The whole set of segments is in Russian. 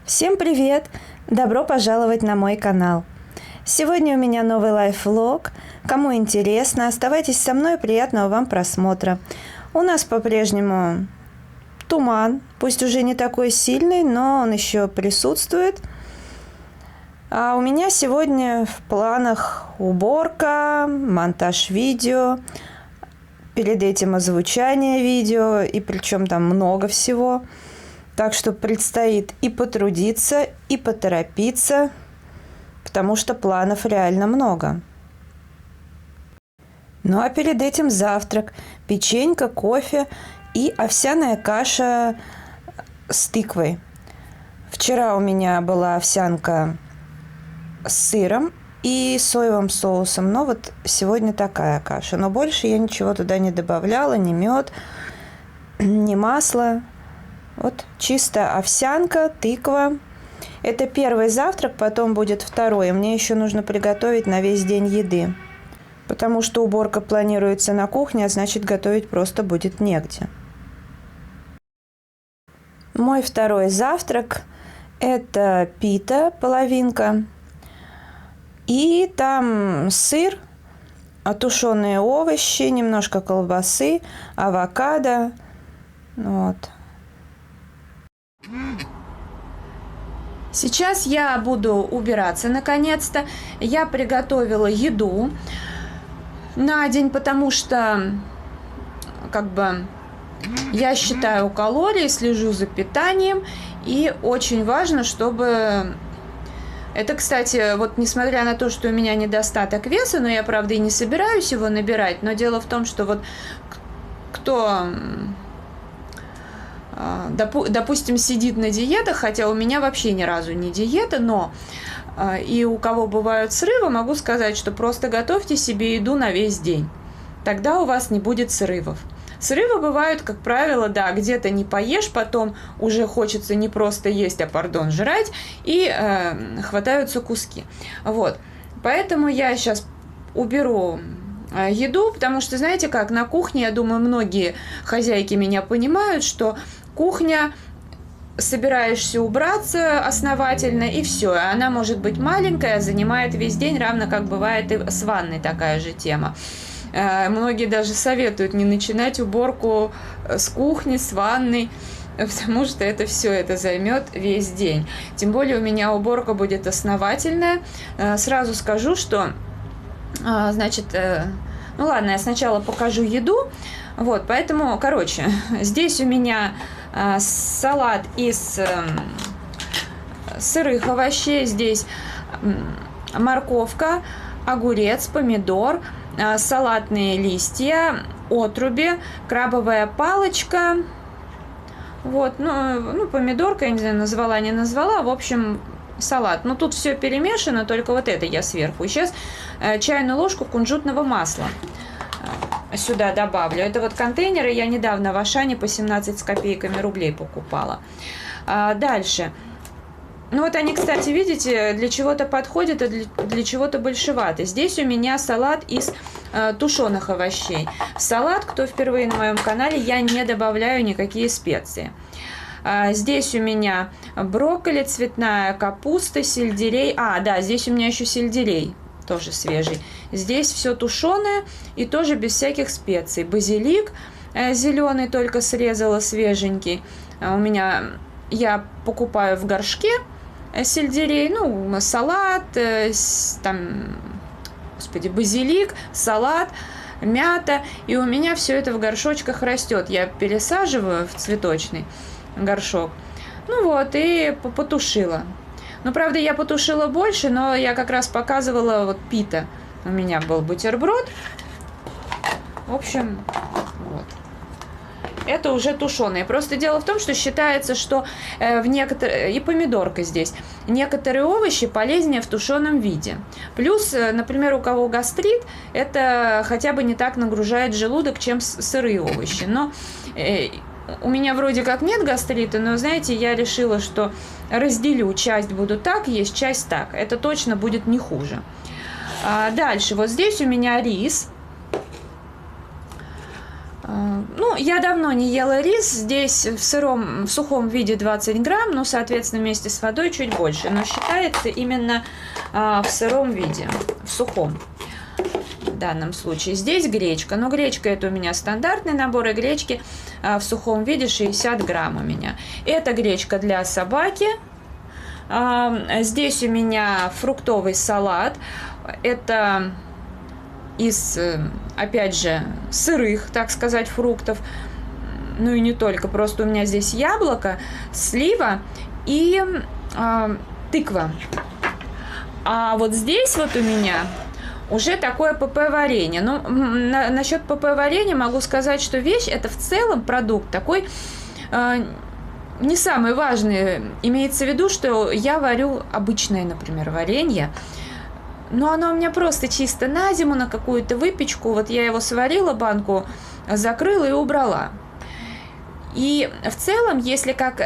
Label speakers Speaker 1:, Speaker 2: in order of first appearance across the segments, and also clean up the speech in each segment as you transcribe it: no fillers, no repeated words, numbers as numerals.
Speaker 1: Всем привет! Добро пожаловать на мой канал. Сегодня у меня новый лайфвлог. Кому интересно, оставайтесь со мной, приятного вам просмотра. У нас по-прежнему туман, пусть уже не такой сильный, но он еще присутствует. А у меня сегодня в планах уборка, монтаж видео, перед этим озвучание видео, и причем там много всего. Так что предстоит и потрудиться, и поторопиться, потому что планов реально много. Ну а перед этим завтрак, печенька, кофе и овсяная каша с тыквой. Вчера у меня была овсянка с сыром и соевым соусом, но вот сегодня такая каша. Но больше я ничего туда не добавляла, ни мед, ни масло. Вот чисто овсянка, тыква. Это первый завтрак, потом будет второй. Мне еще нужно приготовить на весь день еды. Потому что уборка планируется на кухне, а значит готовить просто будет негде. Мой второй завтрак – это пита, половинка. И там сыр, тушеные овощи, немножко колбасы, авокадо. Вот. Сейчас я буду убираться наконец-то. Я приготовила еду на день, потому что я считаю калории, слежу за питанием, и очень важно, чтобы... Это, кстати, вот несмотря на то, что у меня недостаток веса, но я, правда, и не собираюсь его набирать, но дело в том, что вот кто... допустим, сидит на диетах, хотя у меня вообще ни разу не диета, но и у кого бывают срывы, могу сказать, что просто готовьте себе еду на весь день. Тогда у вас не будет срывов. Срывы бывают, как правило, да, где-то не поешь, потом уже хочется не просто есть, а, жрать, и хватаются куски. Вот. Поэтому я сейчас уберу еду, потому что, знаете как, на кухне, я думаю, многие хозяйки меня понимают, что кухня, собираешься убраться основательно, и все. Она может быть маленькая, занимает весь день, равно как бывает и с ванной такая же тема. Многие даже советуют не начинать уборку с кухни, с ванной, потому что это все, это займет весь день. Тем более у меня уборка будет основательная. Сразу скажу, что, значит, ну ладно, я сначала покажу еду. Вот, поэтому, короче, здесь у меня салат из сырых овощей, здесь морковка, огурец, помидор, салатные листья, отруби, крабовая палочка, вот, ну, помидорка, я не знаю, назвала, не назвала, в общем, салат. Ну, тут все перемешано, только вот это я сверху. И сейчас чайную ложку кунжутного масла сюда добавлю. Это вот контейнеры я недавно в Ашане по 17 с копейками рублей покупала. Дальше. Ну вот они, кстати, видите, для чего-то подходят, а для чего-то большеваты. Здесь у меня салат из тушеных овощей. В салат, кто впервые на моем канале, я не добавляю никакие специи. Здесь у меня брокколи, цветная капуста, сельдерей. Да, здесь у меня еще сельдерей, тоже свежий. Здесь все тушеное и тоже без всяких специй. Базилик зеленый только срезала, свеженький. У меня, я покупаю в горшке сельдерей, ну, салат, там, господи, базилик, салат, мята. И у меня все это в горшочках растет. Я пересаживаю в цветочный горшок. Ну вот, и потушила. Ну, правда, я потушила больше, но я как раз показывала вот пита. У меня был бутерброд. В общем, вот. Это уже тушеные. Просто дело в том, что считается, что в некоторые... И помидорка здесь. Некоторые овощи полезнее в тушеном виде. Плюс, например, у кого гастрит, это хотя бы не так нагружает желудок, чем сырые овощи. Но... У меня вроде как нет гастрита, но, знаете, я решила, что разделю. Часть буду так есть, часть так. Это точно будет не хуже. Дальше. Вот здесь у меня рис. Ну, я давно не ела рис, здесь в сухом виде 20 грамм, ну, соответственно, вместе с водой чуть больше, но считается именно в сыром виде, в сухом в данном случае. Здесь гречка, но гречка это у меня стандартный набор, и гречки в сухом виде 60 грамм у меня. Это гречка для собаки. Здесь у меня фруктовый салат, это из, опять же, сырых, так сказать, фруктов, ну и не только, просто у меня здесь яблоко, слива и тыква. А вот здесь вот у меня уже такое ПП-варенье. Ну, насчет ПП-варенья могу сказать, что вещь, это в целом продукт такой не самый важный. Имеется в виду, что я варю обычное, например, варенье, но оно у меня просто чисто на зиму, на какую-то выпечку. Вот я его сварила, банку закрыла и убрала. И в целом, если как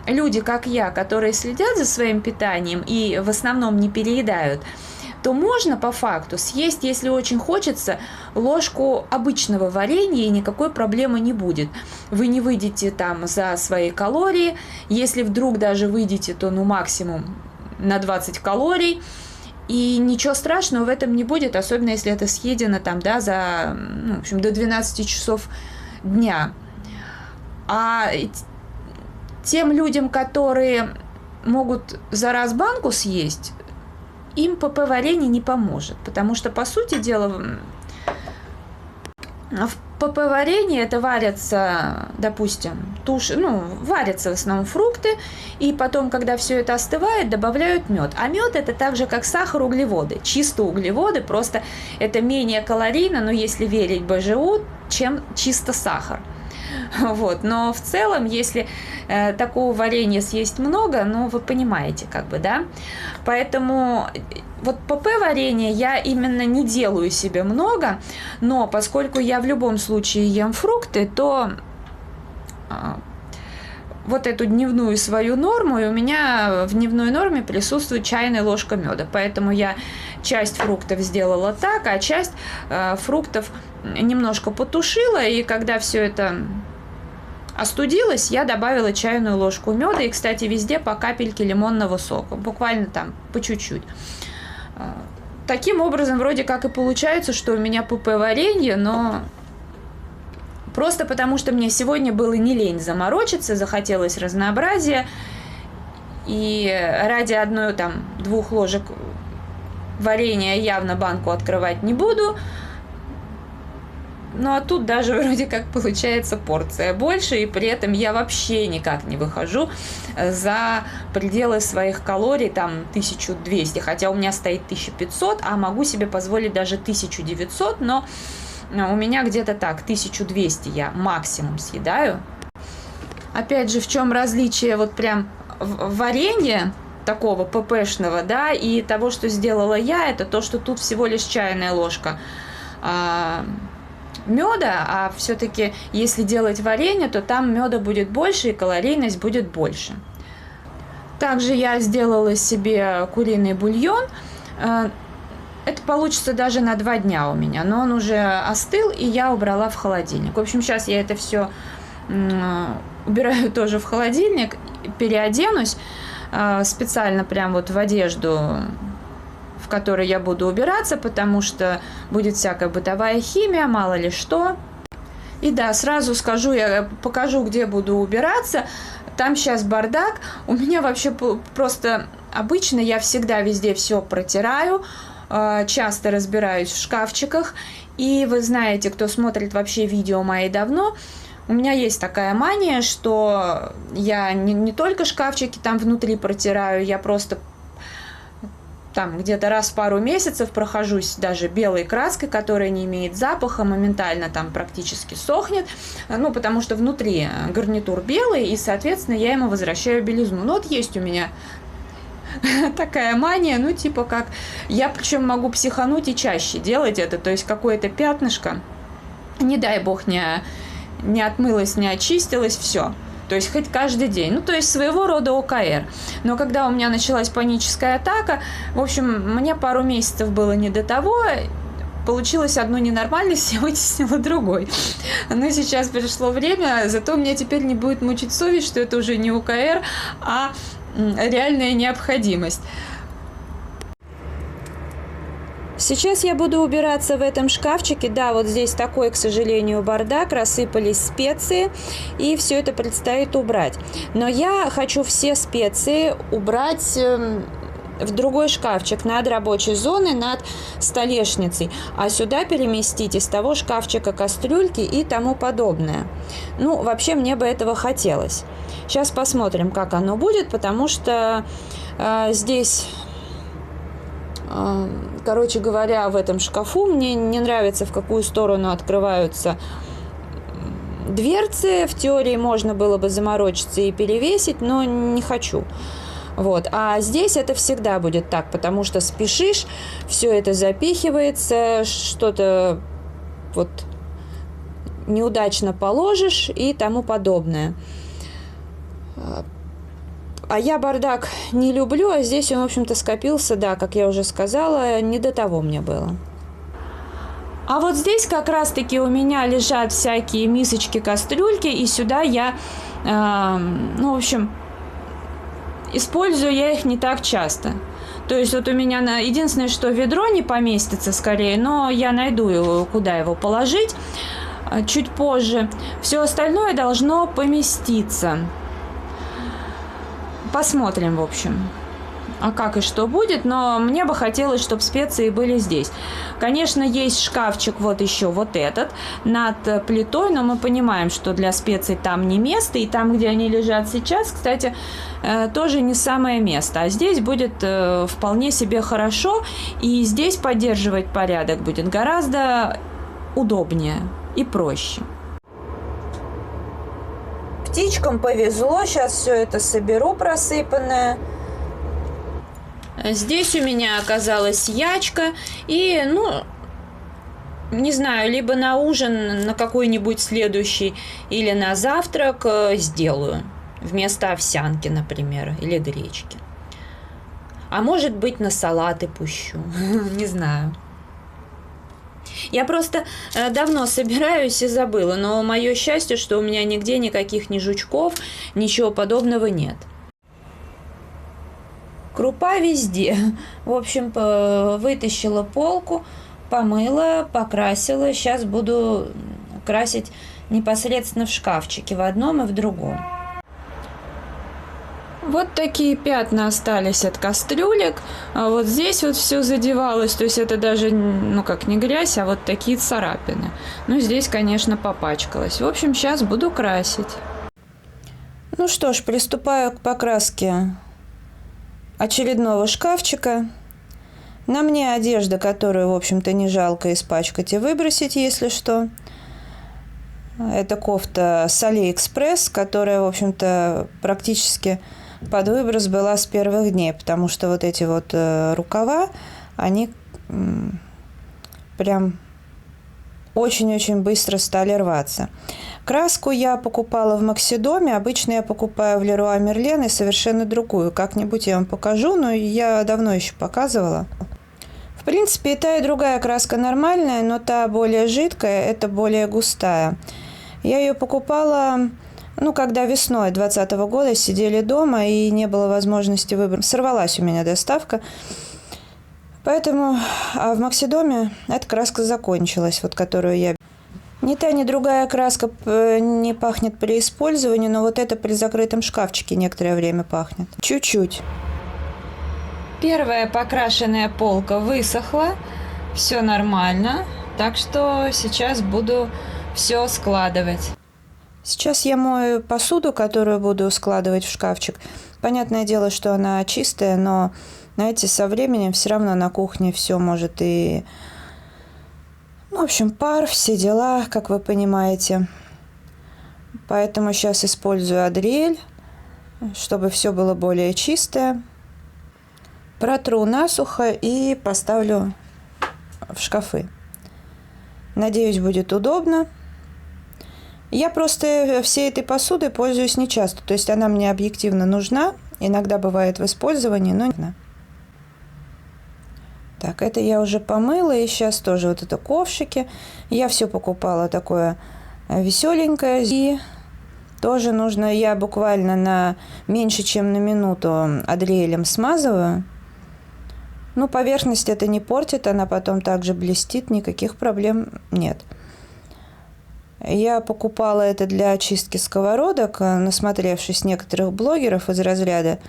Speaker 1: люди, как я, которые следят за своим питанием и в основном не переедают, то можно по факту съесть, если очень хочется, ложку обычного варенья, и никакой проблемы не будет. Вы не выйдете там за свои калории. Если вдруг даже выйдете, то ну максимум на 20 калорий. И ничего страшного в этом не будет, особенно если это съедено там, да, за, ну, в общем, до 12 часов дня. А тем людям, которые могут за раз банку съесть, им ПП-варенье не поможет, потому что, по сути дела, в ПП-варенье это варятся, допустим, варятся в основном фрукты, и потом, когда все это остывает, добавляют мед. А мед это так же, как сахар, углеводы, чисто углеводы, просто это менее калорийно, но если верить БЖУ, чем чисто сахар. Вот. Но в целом, если такого варенья съесть много, ну, вы понимаете, как бы, да? Поэтому вот ПП-варенье я именно не делаю себе много, но поскольку я в любом случае ем фрукты, то вот эту дневную свою норму, и у меня в дневной норме присутствует чайная ложка меда. Поэтому я часть фруктов сделала так, а часть фруктов немножко потушила, и когда все это остудилось, я добавила чайную ложку меда, и, кстати, везде по капельке лимонного сока, буквально там по чуть-чуть. Таким образом, вроде как и получается, что у меня ПП-варенье, но просто потому, что мне сегодня было не лень заморочиться, захотелось разнообразия, и ради одной, там, 2 ложек варенья явно банку открывать не буду. Ну, а тут даже вроде как получается порция больше, и при этом я вообще никак не выхожу за пределы своих калорий, там, 1200, хотя у меня стоит 1500, а могу себе позволить даже 1900, но у меня где-то так, 1200 я максимум съедаю. Опять же, в чем различие вот прям варенья такого ППшного, да, и того, что сделала я, это то, что тут всего лишь чайная ложка меда, а все-таки если делать варенье, то там меда будет больше и калорийность будет больше. Также я сделала себе куриный бульон. Это получится даже на 2 дня у меня, но он уже остыл, и я убрала в холодильник. В общем, сейчас я это все убираю тоже в холодильник, переоденусь специально прям вот в одежду, в которой я буду убираться, потому что будет всякая бытовая химия, мало ли что. И да, сразу скажу, я покажу, где буду убираться. Там сейчас бардак. У меня вообще просто обычно я всегда везде все протираю, часто разбираюсь в шкафчиках. И вы знаете, кто смотрит вообще видео мои давно, у меня есть такая мания, что я не только шкафчики там внутри протираю, я просто там где-то раз в пару месяцев прохожусь даже белой краской, которая не имеет запаха, моментально там практически сохнет, ну, потому что внутри гарнитур белый, и, соответственно, я ему возвращаю белизну. Ну, вот есть у меня такая мания, ну, типа как... Я причем могу психануть и чаще делать это, то есть какое-то пятнышко, не дай бог, не отмылось, не очистилось, все. То есть хоть каждый день. Ну, то есть своего рода ОКР. Но когда у меня началась паническая атака, в общем, мне пару месяцев было не до того. получилось одну ненормальность, я вытеснила другой. Но сейчас пришло время, зато мне теперь не будет мучить совесть, что это уже не УКР, а реальная необходимость. Сейчас я буду убираться в этом шкафчике. Да, вот здесь такой, к сожалению, бардак, рассыпались специи, и все это предстоит убрать. Но я хочу все специи убрать в другой шкафчик над рабочей зоной, над столешницей, а сюда переместить из того шкафчика кастрюльки и тому подобное. Ну, вообще, мне бы этого хотелось. Сейчас посмотрим, как оно будет, потому что здесь... Короче говоря, в этом шкафу мне не нравится, в какую сторону открываются дверцы. В теории можно было бы заморочиться и перевесить, но не хочу. Вот. А здесь это всегда будет так, потому что спешишь, все это запихивается, что-то вот неудачно положишь и тому подобное. А я бардак не люблю, а здесь он, в общем-то, скопился, да, как я уже сказала, не до того мне было. А вот здесь как раз-таки у меня лежат всякие мисочки, кастрюльки, и сюда я, в общем, использую я их не так часто. То есть вот у меня единственное, что ведро не поместится скорее, но я найду, куда его положить чуть позже. Все остальное должно поместиться. Посмотрим, в общем, а как и что будет, но мне бы хотелось, чтобы специи были здесь. Конечно, есть шкафчик вот еще вот этот над плитой, но мы понимаем, что для специй там не место, и там, где они лежат сейчас, кстати, тоже не самое место. А здесь будет вполне себе хорошо, и здесь поддерживать порядок будет гораздо удобнее и проще. Птичкам повезло, сейчас все это соберу просыпанное. Здесь у меня оказалась ячка, и, не знаю, либо на ужин, на какой-нибудь следующий, или на завтрак сделаю, вместо овсянки, например, или гречки. А может быть, на салаты пущу, не знаю. Я просто давно собираюсь и забыла, но мое счастье, что у меня нигде никаких ни жучков, ничего подобного нет. Крупа везде. В общем, вытащила полку, помыла, покрасила. Сейчас буду красить непосредственно в шкафчике, в одном и в другом. Вот такие пятна остались от кастрюлек, а вот здесь вот все задевалось, то есть это даже, как не грязь, а вот такие царапины. Здесь, конечно, попачкалось. В общем, сейчас буду красить. Ну что ж, приступаю к покраске очередного шкафчика. На мне одежда, которую, в общем-то, не жалко испачкать и выбросить, если что. Это кофта с Алиэкспресс, которая, в общем-то, практически под выброс была с первых дней, потому что вот эти вот рукава, они прям очень-очень быстро стали рваться. Краску я покупала в Максидоме, обычно я покупаю в Леруа Мерлен и совершенно другую. Как-нибудь я вам покажу, но я давно еще показывала. В принципе, и та, и другая краска нормальная, но та более жидкая, это более густая. Я ее покупала... когда весной 2020 года сидели дома и не было возможности выбрать. Сорвалась у меня доставка. Поэтому в Максидоме эта краска закончилась, вот которую я... Ни та, ни другая краска не пахнет при использовании, но вот это при закрытом шкафчике некоторое время пахнет. Чуть-чуть. Первая покрашенная полка высохла. Все нормально. Так что сейчас буду все складывать. Сейчас я мою посуду, которую буду складывать в шкафчик. Понятное дело, что она чистая, но, знаете, со временем все равно на кухне все может и... в общем, пар, все дела, как вы понимаете. Поэтому сейчас использую Адриэль, чтобы все было более чистое. Протру насухо и поставлю в шкафы. Надеюсь, будет удобно. Я просто всей этой посудой пользуюсь нечасто. То есть она мне объективно нужна. Иногда бывает в использовании, но не.
Speaker 2: Так, это я уже помыла, и сейчас тоже вот это ковшики. Я все покупала такое веселенькое. И тоже нужно, я буквально на меньше, чем на минуту адриэлем смазываю. Ну, поверхность это не портит, она потом также блестит, никаких проблем нет. Я покупала это для очистки сковородок, насмотревшись некоторых блогеров из разряда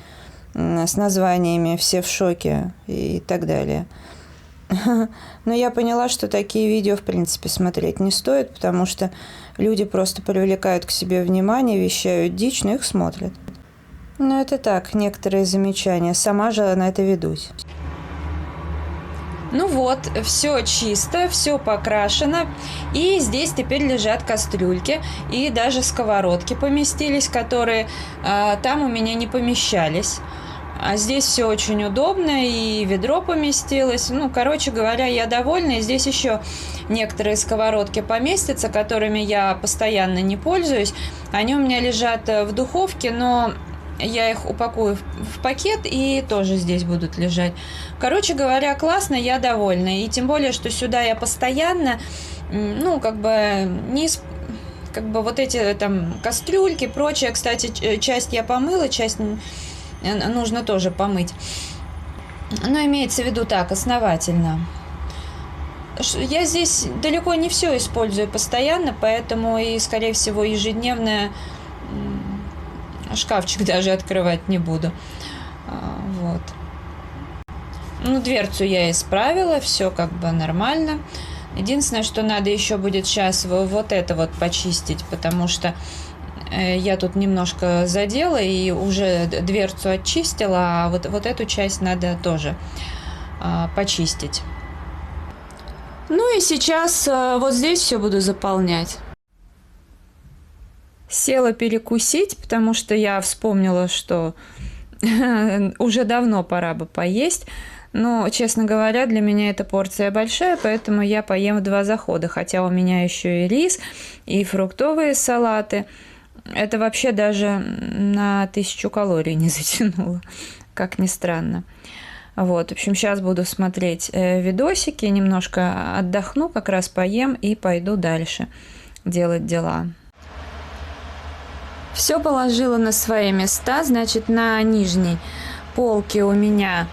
Speaker 2: с названиями «Все в шоке» и так далее. Но я поняла, что такие видео, в принципе, смотреть не стоит, потому что люди просто привлекают к себе внимание, вещают дичь, но их смотрят. Но это так, некоторые замечания. Сама же на это ведусь.
Speaker 1: Ну вот, все чисто, все покрашено. И здесь теперь лежат кастрюльки. И даже сковородки поместились, которые там у меня не помещались. А здесь все очень удобно, и ведро поместилось. Ну, короче говоря, я довольна. И здесь еще некоторые сковородки поместятся, которыми я постоянно не пользуюсь. Они у меня лежат в духовке, но я их упакую в пакет и тоже здесь будут лежать. Короче говоря, классно, я довольна. И тем более, что сюда я постоянно, ну, как бы, вот эти там кастрюльки, прочее. Кстати, часть я помыла, часть нужно тоже помыть. Но имеется в виду так, основательно. Я здесь далеко не все использую постоянно, поэтому и, скорее всего, ежедневно шкафчик даже открывать не буду. Вот. Ну, дверцу я исправила, все как бы нормально. Единственное, что надо еще будет сейчас вот это вот почистить, потому что я тут немножко задела и уже дверцу очистила, а вот эту часть надо тоже почистить. Ну и сейчас вот здесь все буду заполнять. Села перекусить, потому что я вспомнила, что уже давно пора бы поесть. Но, честно говоря, для меня эта порция большая, поэтому я поем в 2 захода. Хотя у меня еще и рис, и фруктовые салаты. Это вообще даже на 1000 калорий не затянуло, как ни странно. Вот, в общем, сейчас буду смотреть видосики, немножко отдохну, как раз поем и пойду дальше делать дела. Все положила на свои места, значит, на нижней полке у меня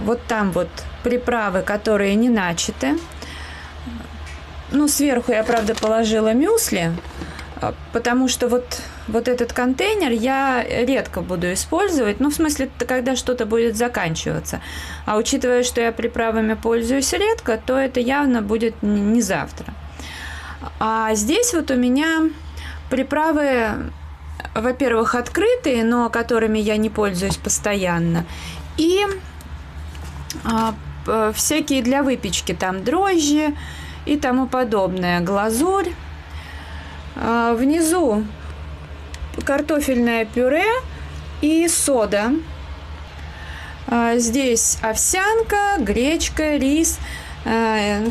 Speaker 1: вот там вот приправы, которые не начаты. Ну, сверху я, правда, положила мюсли, потому что вот этот контейнер я редко буду использовать. Ну, в смысле, когда что-то будет заканчиваться. А учитывая, что я приправами пользуюсь редко, то это явно будет не завтра. А здесь вот у меня приправы, во-первых, открытые, но которыми я не пользуюсь постоянно. И всякие для выпечки, там дрожжи и тому подобное, глазурь. Внизу картофельное пюре и сода. Здесь овсянка, гречка, рис,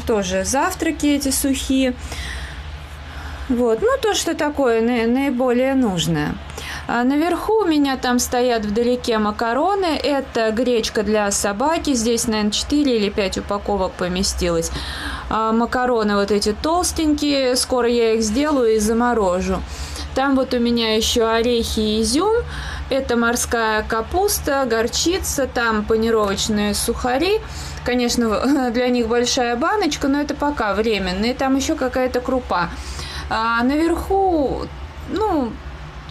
Speaker 1: тоже завтраки эти сухие. Вот, ну то, что такое наиболее нужное. Наверху у меня там стоят вдалеке макароны. Это гречка для собаки. Здесь, наверное, 4 или 5 упаковок поместилось. Макароны вот эти толстенькие. Скоро я их сделаю и заморожу. Там вот у меня еще орехи и изюм. Это морская капуста, горчица. Там панировочные сухари. Конечно, для них большая баночка, но это пока временно. И там еще какая-то крупа. А наверху, ну,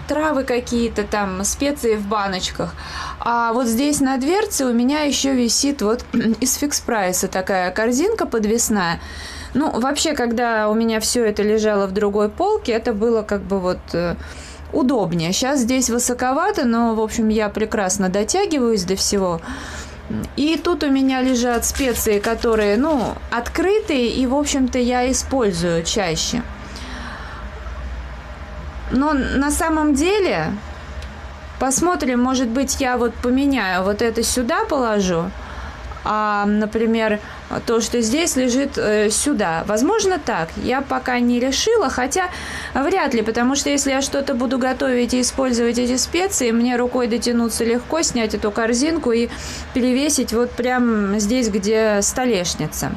Speaker 1: травы какие-то там, специи в баночках. А вот здесь на дверце у меня еще висит вот из фикс-прайса такая корзинка подвесная. Ну, вообще, когда у меня все это лежало в другой полке, это было как бы вот удобнее. Сейчас здесь высоковато, но, в общем, я прекрасно дотягиваюсь до всего. И тут у меня лежат специи, которые, ну, открытые, и, в общем-то, я использую чаще. Но на самом деле, посмотрим, может быть, я вот поменяю, вот это сюда положу, а, например, то, что здесь, лежит сюда. Возможно, так. Я пока не решила, хотя вряд ли, потому что если я что-то буду готовить и использовать эти специи, мне рукой дотянуться легко, снять эту корзинку и перевесить вот прямо здесь, где столешница.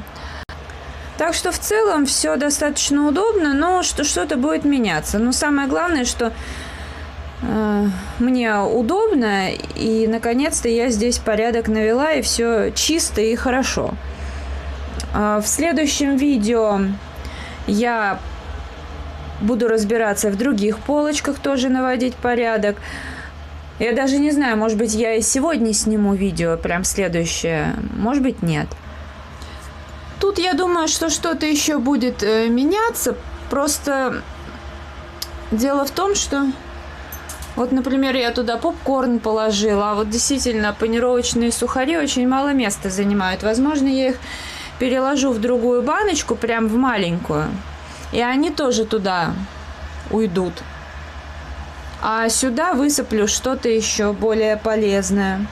Speaker 1: Так что в целом все достаточно удобно, но что-то будет меняться. Но самое главное, что мне удобно, и наконец-то я здесь порядок навела, и все чисто и хорошо. В следующем видео я буду разбираться в других полочках, тоже наводить порядок. Я даже не знаю, может быть, я и сегодня сниму видео, прям следующее, может быть, нет. Тут я думаю, что что-то еще будет меняться. Просто дело в том, что вот, например, я туда попкорн положила, а вот действительно панировочные сухари очень мало места занимают. Возможно, я их переложу в другую баночку, прям в маленькую, и они тоже туда уйдут. А сюда высыплю что-то еще более полезное.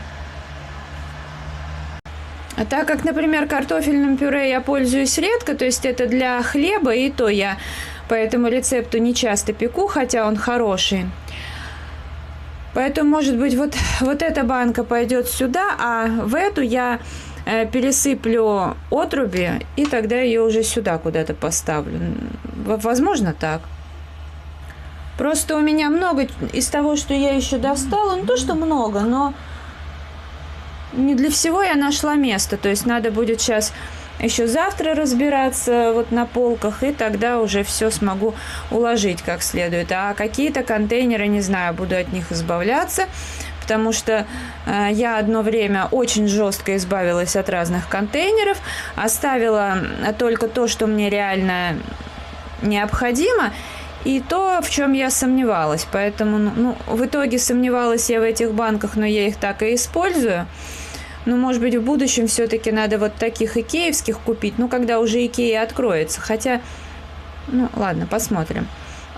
Speaker 1: А так как, например, картофельным пюре я пользуюсь редко, то есть это для хлеба, и то я по этому рецепту не часто пеку, хотя он хороший. Поэтому, может быть, вот эта банка пойдет сюда, а в эту я пересыплю отруби, и тогда ее уже сюда куда-то поставлю. Возможно, так. Просто у меня много из того, что я еще достала, не то, что много, но не для всего я нашла место. То есть надо будет сейчас еще завтра разбираться вот на полках, и тогда уже все смогу уложить как следует. А какие-то контейнеры, не знаю, буду от них избавляться, потому что я одно время очень жестко избавилась от разных контейнеров, оставила только то, что мне реально необходимо, и то, в чем я сомневалась. Поэтому, в итоге сомневалась я в этих банках, но я их так и использую. Но, может быть, в будущем все-таки надо вот таких икеевских купить, когда уже Икея откроется. Хотя, ладно, посмотрим.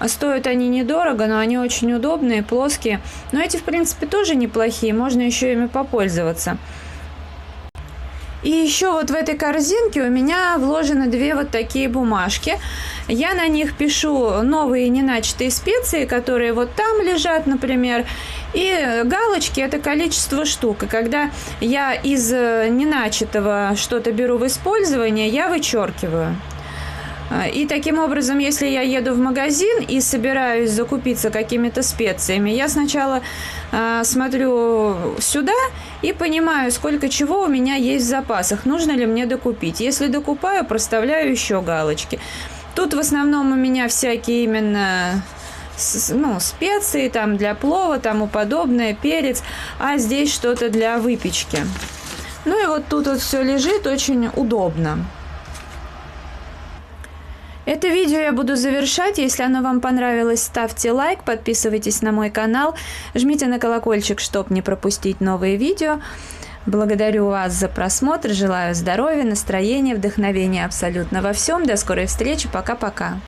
Speaker 1: Стоят они недорого, но они очень удобные, плоские. Но эти, в принципе, тоже неплохие, можно еще ими попользоваться. И еще вот в этой корзинке у меня вложены 2 вот такие бумажки. Я на них пишу новые неначатые специи, которые вот там лежат, например. И галочки – это количество штук. И когда я из неначатого что-то беру в использование, я вычеркиваю. И таким образом, если я еду в магазин и собираюсь закупиться какими-то специями, я сначала смотрю сюда и понимаю, сколько чего у меня есть в запасах, нужно ли мне докупить. Если докупаю, проставляю еще галочки. Тут в основном у меня всякие именно специи там для плова, тому подобное, перец, а здесь что-то для выпечки. И вот тут вот все лежит очень удобно. Это видео я буду завершать. Если оно вам понравилось, ставьте лайк, подписывайтесь на мой канал, жмите на колокольчик, чтобы не пропустить новые видео. Благодарю вас за просмотр, желаю здоровья, настроения, вдохновения абсолютно во всем. До скорой встречи, пока-пока.